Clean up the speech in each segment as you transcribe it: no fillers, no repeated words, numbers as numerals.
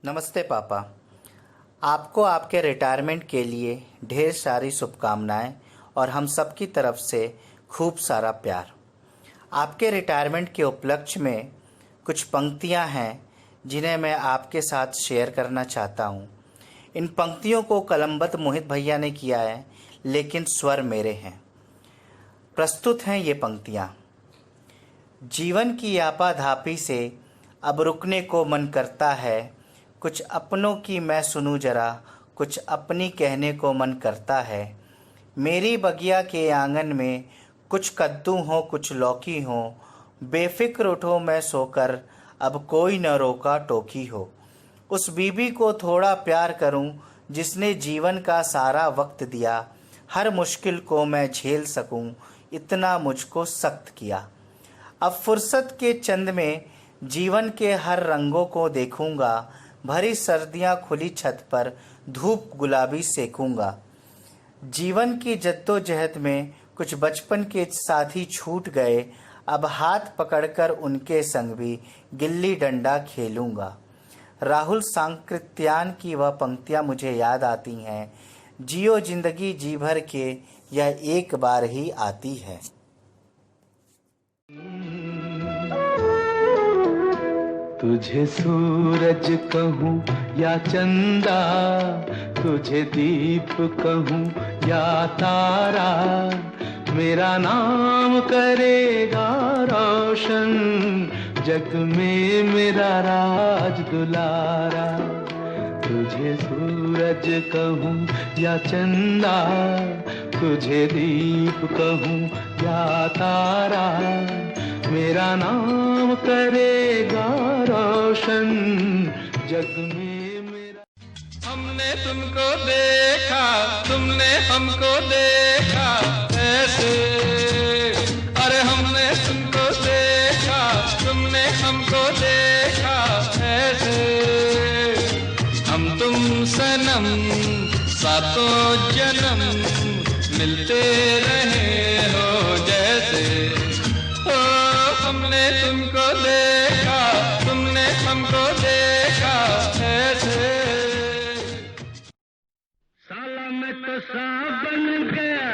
नमस्ते पापा। आपको आपके रिटायरमेंट के लिए ढेर सारी शुभकामनाएं और हम सब की तरफ से खूब सारा प्यार। आपके रिटायरमेंट के उपलक्ष्य में कुछ पंक्तियां हैं जिन्हें मैं आपके साथ शेयर करना चाहता हूं। इन पंक्तियों को कलमबद्ध मोहित भैया ने किया है, लेकिन स्वर मेरे हैं। प्रस्तुत हैं ये पंक्तियां। जीवन की आपाधापी से अब रुकने को मन करता है, कुछ अपनों की मैं सुनूं जरा, कुछ अपनी कहने को मन करता है। मेरी बगिया के आंगन में कुछ कद्दू हो कुछ लौकी हो, बेफिक्र उठो मैं सोकर, अब कोई न रोका टोकी हो। उस बीबी को थोड़ा प्यार करूं जिसने जीवन का सारा वक्त दिया, हर मुश्किल को मैं झेल सकूं इतना मुझको सख्त किया। अब फुर्सत के चंद में जीवन के हर रंगों को देखूंगा, भरी सर्दियां खुली छत पर धूप गुलाबी सेकूंगा। जीवन की जद्दोजहद में कुछ बचपन के साथी छूट गए, अब हाथ पकड़कर उनके संग भी गिल्ली डंडा खेलूंगा। राहुल सांकृत्यान की वह पंक्तियां मुझे याद आती हैं, जियो जिंदगी जी भर के यह एक बार ही आती है। तुझे सूरज कहूँ या चंदा, तुझे दीप कहूँ या तारा, मेरा नाम करेगा रोशन, जग में मेरा राज दुलारा। तुझे सूरज कहूँ या चंदा, तुझे दीप कहूँ या तारा, मेरा नाम करेगा रोशन, जग में मेरा। हमने तुमको देखा, तुमने हमको देखा ऐसे, अरे हमने तुमको देखा, तुमने हमको देखा ऐसे। हम तुम सनम सातों जन्म मिलते रहे हो जैसे। हमने तुमको देखा, तुमने हमको देखा ऐसे। साला मैं तो सांप बन गया,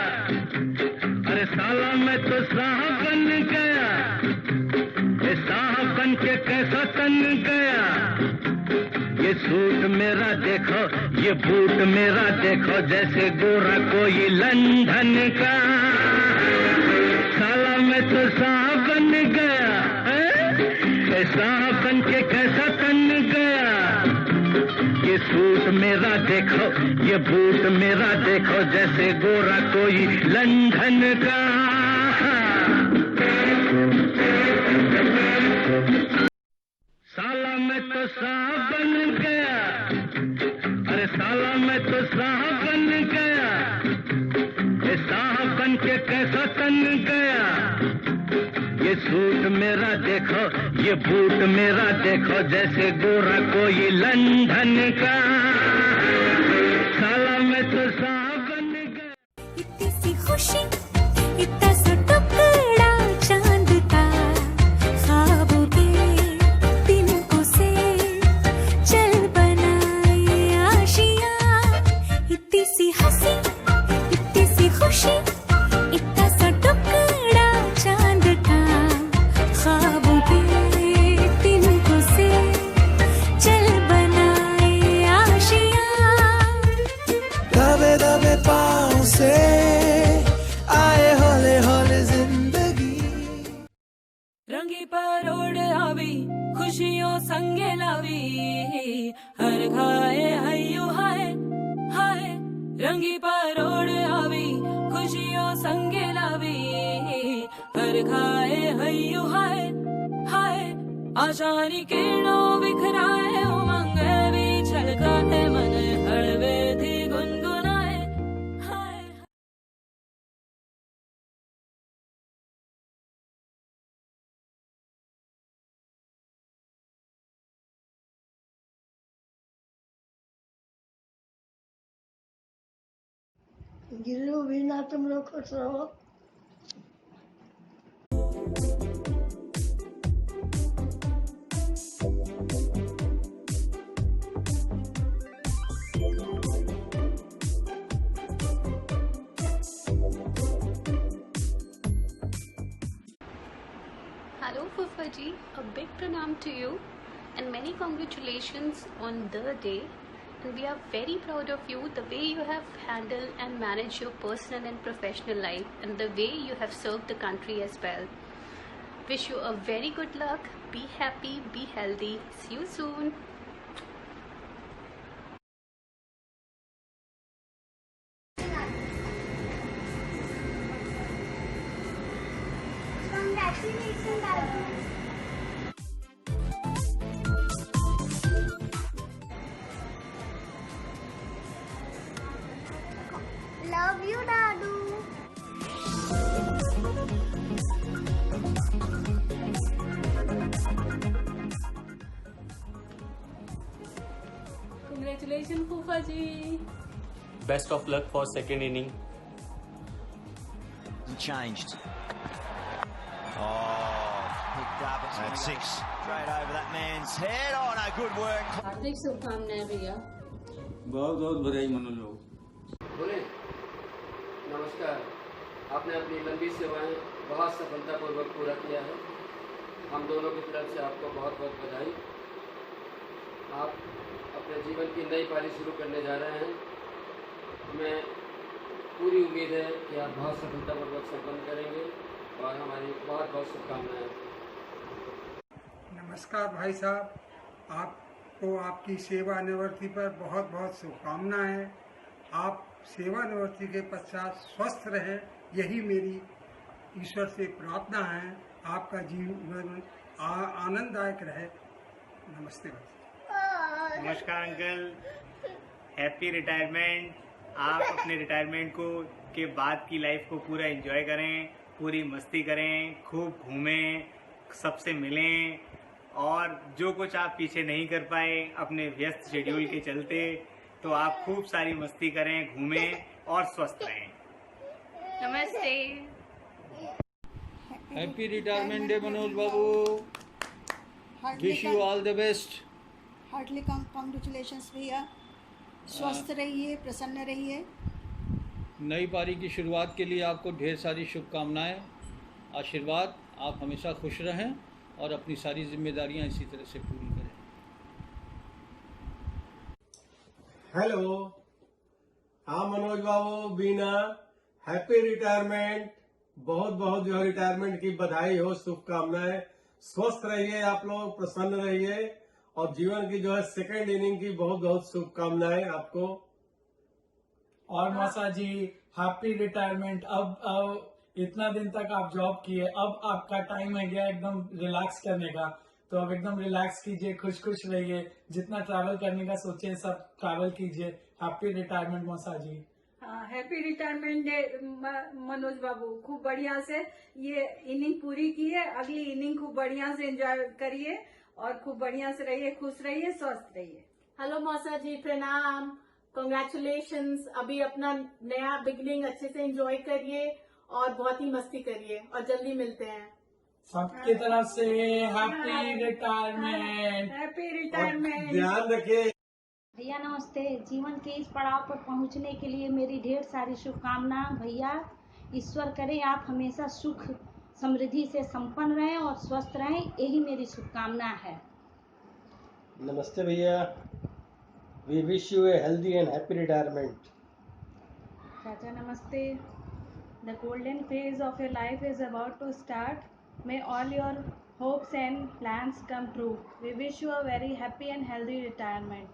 अरे साला मैं तो सांप बन गया, ये सांप बन के कैसा तन गया। ये सूट मेरा देखो, ये बूट मेरा देखो, जैसे गोरा कोई लंदन का। साला मैं तो सांप बन गया, सांप बन के कैसा तन गया। ये सूट मेरा देखो, ये बूट मेरा देखो, जैसे गोरा कोई लंदन का। साला मैं तो सांप बन गया, अरे साला मैं तो सांप बन गया, ये सांप बन के कैसा तन गया। ये सूट मेरा देखो, ये बूट मेरा देखो, जैसे गोरा कोई लंदन का। साला मैं तो सांप बन गया। इतनी सी खुशी, इतना सा टुकड़ा चांद का, ख्वाबों के तिनकों से चल बनाए आशियां। इतनी सी हंसी, इतनी सी खुशी, इतना सा टुकड़ा चांद का, ख्वाबों के तिनकों से चल बनाए आशियां। दबे दबे पाँव से आए हौले हौले जिंदगी। रंगी परोड़ आवी खुशियों संगे लावी, हर खाए हयू हाय हाय। रंगी परोड़ आवी खुशियों संगे लावी, हर खाए हयू हाय हाय। आशानी किरणों बिखराए उमंग भी छलकाए, मन हड़वे थी गुनगुनाए हाय। गिल्लू भी ना तुम लोग खुश रहो। Fufa ji, a big pranam to you and many congratulations on the day. And we are very proud of you, the way you have handled and managed your personal and professional life and the way you have served the country as well. Wish you a very good luck. Be happy, be healthy. See you soon. Love you, Dadu. Congratulations, Fufa ji. Best of luck for second inning. Changed. Picked up. It's 6 straight over that man's head. Oh no, good work. हार्दिक शुभकामनाएं भैया. बहुत बहुत बधाई मनोज बाबू. बोले नमस्कार. आपने अपनी लंबी सेवाएं बहुत सफलतापूर्वक पूरा किया है. हम दोनों की तरफ से आपको बहुत बहुत बधाई. आप अपने जीवन की नई पारी शुरू करने जा रहे हैं. मैं पूरी उम्मीद है कि आप बहुत सफलतापूर्वक संपन्न करेंगे और हमारी बहुत बहुत शुभकामनाएं. नमस्कार भाई साहब, आपको आपकी सेवानिवृत्ति पर बहुत बहुत शुभकामनाएं. आप सेवानिवृत्ति के पश्चात स्वस्थ रहें, यही मेरी ईश्वर से प्रार्थना है. आपका जीवन आनंददायक रहे. नमस्ते भाई. नमस्कार अंकल, हैप्पी रिटायरमेंट. आप अपने रिटायरमेंट को के बाद की लाइफ को पूरा एंजॉय करें, पूरी मस्ती करें, खूब घूमें, सबसे मिलें और जो कुछ आप पीछे नहीं कर पाए अपने व्यस्त शेड्यूल के चलते, तो आप खूब सारी मस्ती करें, घूमें और स्वस्थ रहें. नमस्ते. Happy retirement day Manoj Babu. Wish you all the best. Heartly congratulations भैया. स्वस्थ रहिए, प्रसन्न रहिए. नई पारी की शुरुआत के लिए आपको ढेर सारी शुभकामनाएं, आशीर्वाद. आप हमेशा खुश रहें और अपनी सारी जिम्मेदारियां इसी तरह से पूरी करें. हेलो. हाँ मनोज बाबू, बीना, हैप्पी रिटायरमेंट. बहुत बहुत जो है रिटायरमेंट की बधाई हो, शुभकामनाएं. स्वस्थ रहिए आप लोग, प्रसन्न रहिए और जीवन की जो है सेकंड इनिंग की बहुत बहुत शुभकामनाएं आपको. और मौसा जी, हैप्पी रिटायरमेंट. अब इतना दिन तक आप जॉब किए, अब आपका टाइम है गया एकदम रिलैक्स करने का. तो अब एकदम रिलैक्स कीजिए, खुश खुश रहिए. जितना ट्रैवल करने का सोचे सब ट्रैवल कीजिए. हैप्पी रिटायरमेंट मौसा जी. हैप्पी रिटायरमेंट डे मनोज बाबू. खूब बढ़िया से ये इनिंग पूरी की है, अगली इनिंग खूब बढ़िया से एंजॉय करिए और खूब बढ़िया से रहिए, खुश रहिए, स्वस्थ रहिए. हेलो मौसा जी, प्रणाम. कॉन्ग्रेचुलेशंस. अभी अपना नया बिगनिंग अच्छे से एंजॉय करिए और बहुत ही मस्ती करिए और जल्दी मिलते हैं. सबकी तरफ से हैप्पी रिटायरमेंट. Happy retirement. ध्यान रखिए. भैया नमस्ते. जीवन के इस पड़ाव पर पहुंचने के लिए मेरी ढेर सारी शुभकामनाएं. भैया ईश्वर करे आप हमेशा सुख समृद्धि से संपन्न रहें और स्वस्थ रहें, यही मेरी शुभकामना है. नमस्ते भैया. We wish you a healthy and happy retirement. चाचा नमस्ते. The golden phase of your life is about to start. May all your hopes and plans come true. We wish you a very happy and healthy retirement.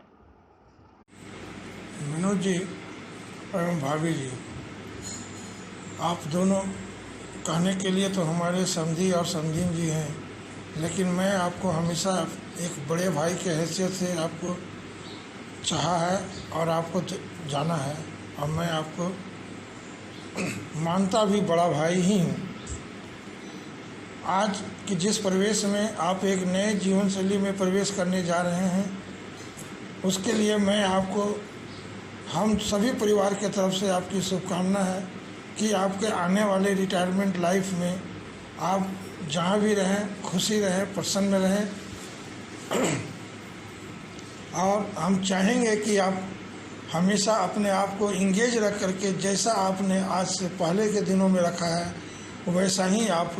Manoj ji एवं भाभी जी, आप दोनों कहने के लिए तो हमारे समधी और समधीन जी हैं, लेकिन मैं आपको हमेशा एक बड़े भाई के हैसियत से आपको चाहा है और आपको जाना है और मैं आपको मानता भी बड़ा भाई ही हूँ. आज की जिस प्रवेश में आप एक नए जीवन शैली में प्रवेश करने जा रहे हैं, उसके लिए मैं आपको हम सभी परिवार के तरफ से आपकी शुभकामना है कि आपके आने वाले रिटायरमेंट लाइफ में आप जहाँ भी रहें खुशी रहें, प्रसन्न रहें. और हम चाहेंगे कि आप हमेशा अपने आप को इंगेज रख करके जैसा आपने आज से पहले के दिनों में रखा है वैसा ही आप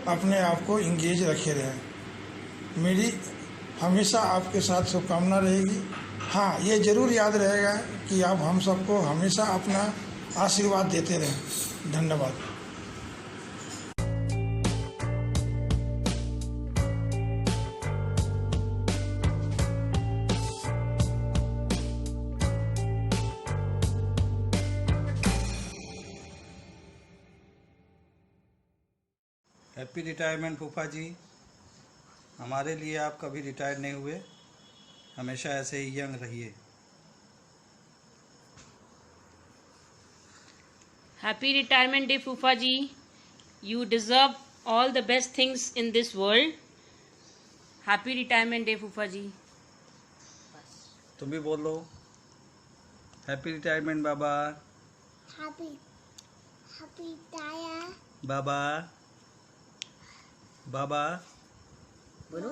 अपने आप को इंगेज रखे रहें। मेरी हमेशा आपके साथ शुभकामना रहेगी। हाँ, ये ज़रूर याद रहेगा कि आप हम सबको हमेशा अपना आशीर्वाद देते रहें। धन्यवाद। हैप्पी रिटायरमेंट फूफा जी। हमारे लिए आप कभी रिटायर नहीं हुए, हमेशा ऐसे ही यंग रहिए। Happy retirement day, Fufa ji. You deserve all the best things in this world. Happy retirement day, Fufa ji. तुम भी बोलो हैप्पी रिटायरमेंट बाबा। Happy retire. बाबा बाबा बोलो।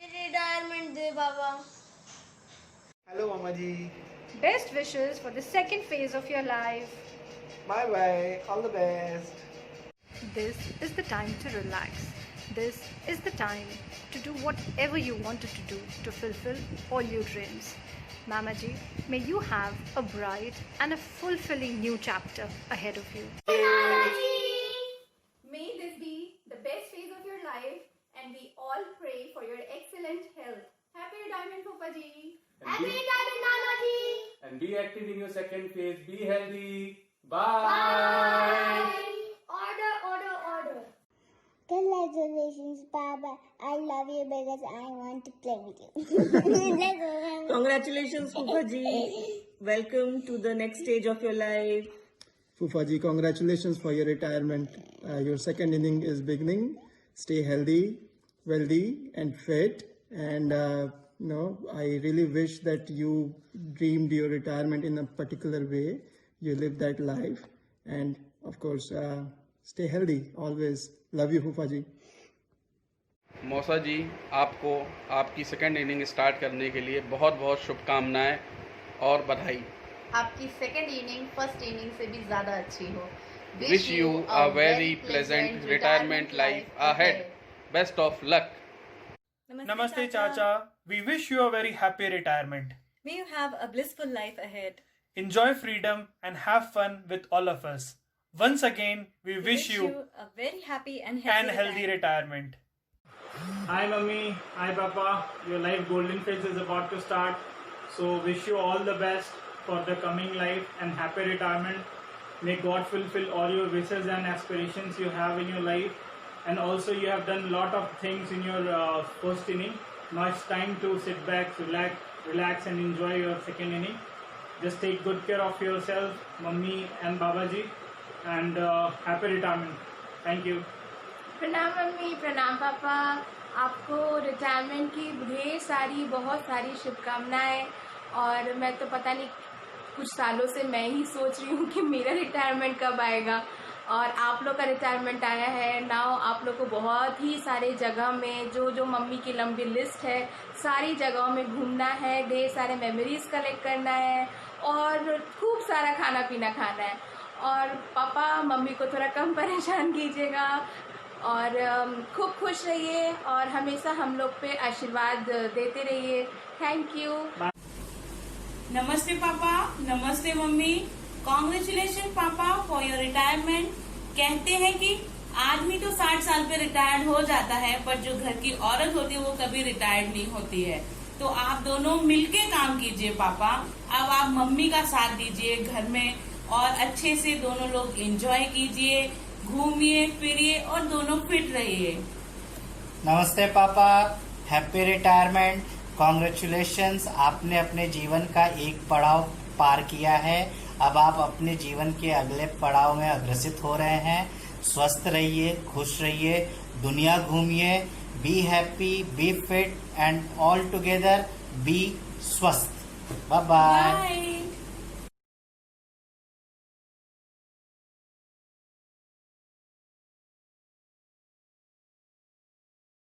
Retirement they Baba. Hello, Mama ji. Best wishes for the second phase of your life. Bye bye. All the best. This is the time to relax. This is the time to do whatever you wanted to do to fulfill all your dreams. Mama ji, may you have a bright and a fulfilling new chapter ahead of you. May this be the best phase of your life, and we all pray for your excellent health. Happy retirement, Fufa ji. Happy retirement, Nana ji. And be active in your second phase. Be healthy. Bye. Bye. Order. Congratulations, Baba. I love you because I want to play with you. Congratulations, Fufa ji. Welcome to the next stage of your life. Fufa ji, congratulations for your retirement. Your second inning is beginning. Stay healthy, wealthy, and fit. And I really wish that you dreamed your retirement in a particular way. You live that life, and of course, stay healthy always. Love you, Fufa ji. मौसा जी, आपको आपकी second inning start करने के लिए बहुत बहुत शुभकामनाएं और बधाई। आपकी सेकंड इनिंग फर्स्ट इनिंग से भी ज़्यादा अच्छी हो। Wish you a very pleasant retirement life ahead. Best of luck. Namaste, Chacha. We wish you a very happy retirement. May you have a blissful life ahead. Enjoy freedom and have fun with all of us. Once again, we wish you a very happy and healthy retirement. Hi, Mummy. Hi, Papa. Your life golden phase is about to start. So, wish you all the best for the coming life and happy retirement. May God fulfill all your wishes and aspirations you have in your life. And also, you have done a lot of things in your first inning. Now it's time to sit back, relax and enjoy your second inning. Just take good care of yourself, Mummy and Babaji, and happy retirement. Thank you. प्रणाम mummy, प्रणाम पापा। आपको retirement की ढेर सारी बहुत सारी शुभकामनाएं। और मैं तो पता नहीं कुछ सालों से मैं ही सोच रही हूँ कि मेरा रिटायरमेंट कब आएगा, और आप लोग का रिटायरमेंट आया है। नाउ आप लोग को बहुत ही सारे जगह में जो मम्मी की लंबी लिस्ट है, सारी जगहों में घूमना है, ढेर सारे मेमोरीज कलेक्ट करना है और खूब सारा खाना पीना खाना है। और पापा मम्मी को थोड़ा कम परेशान कीजिएगा और खूब खुश रहिए और हमेशा हम लोग पे आशीर्वाद देते रहिए। Thank you. नमस्ते पापा, नमस्ते मम्मी। कॉन्ग्रेचुलेशन पापा फॉर योर रिटायरमेंट। कहते हैं कि आदमी तो 60 साल पे रिटायर्ड हो जाता है, पर जो घर की औरत होती है वो कभी रिटायर्ड नहीं होती है। तो आप दोनों मिलके काम कीजिए पापा। अब आप मम्मी का साथ दीजिए घर में और अच्छे से दोनों लोग एंजॉय कीजिए, घूमिए फिरिए और दोनों फिट रहिए। नमस्ते पापा, हैप्पी रिटायरमेंट। कॉन्ग्रेचुलेशंस, आपने अपने जीवन का एक पड़ाव पार किया है। अब आप अपने जीवन के अगले पड़ाव में अग्रसित हो रहे हैं। स्वस्थ रहिए, खुश रहिए, दुनिया घूमिए। Be happy, be fit and all together be स्वस्थ। Bye bye.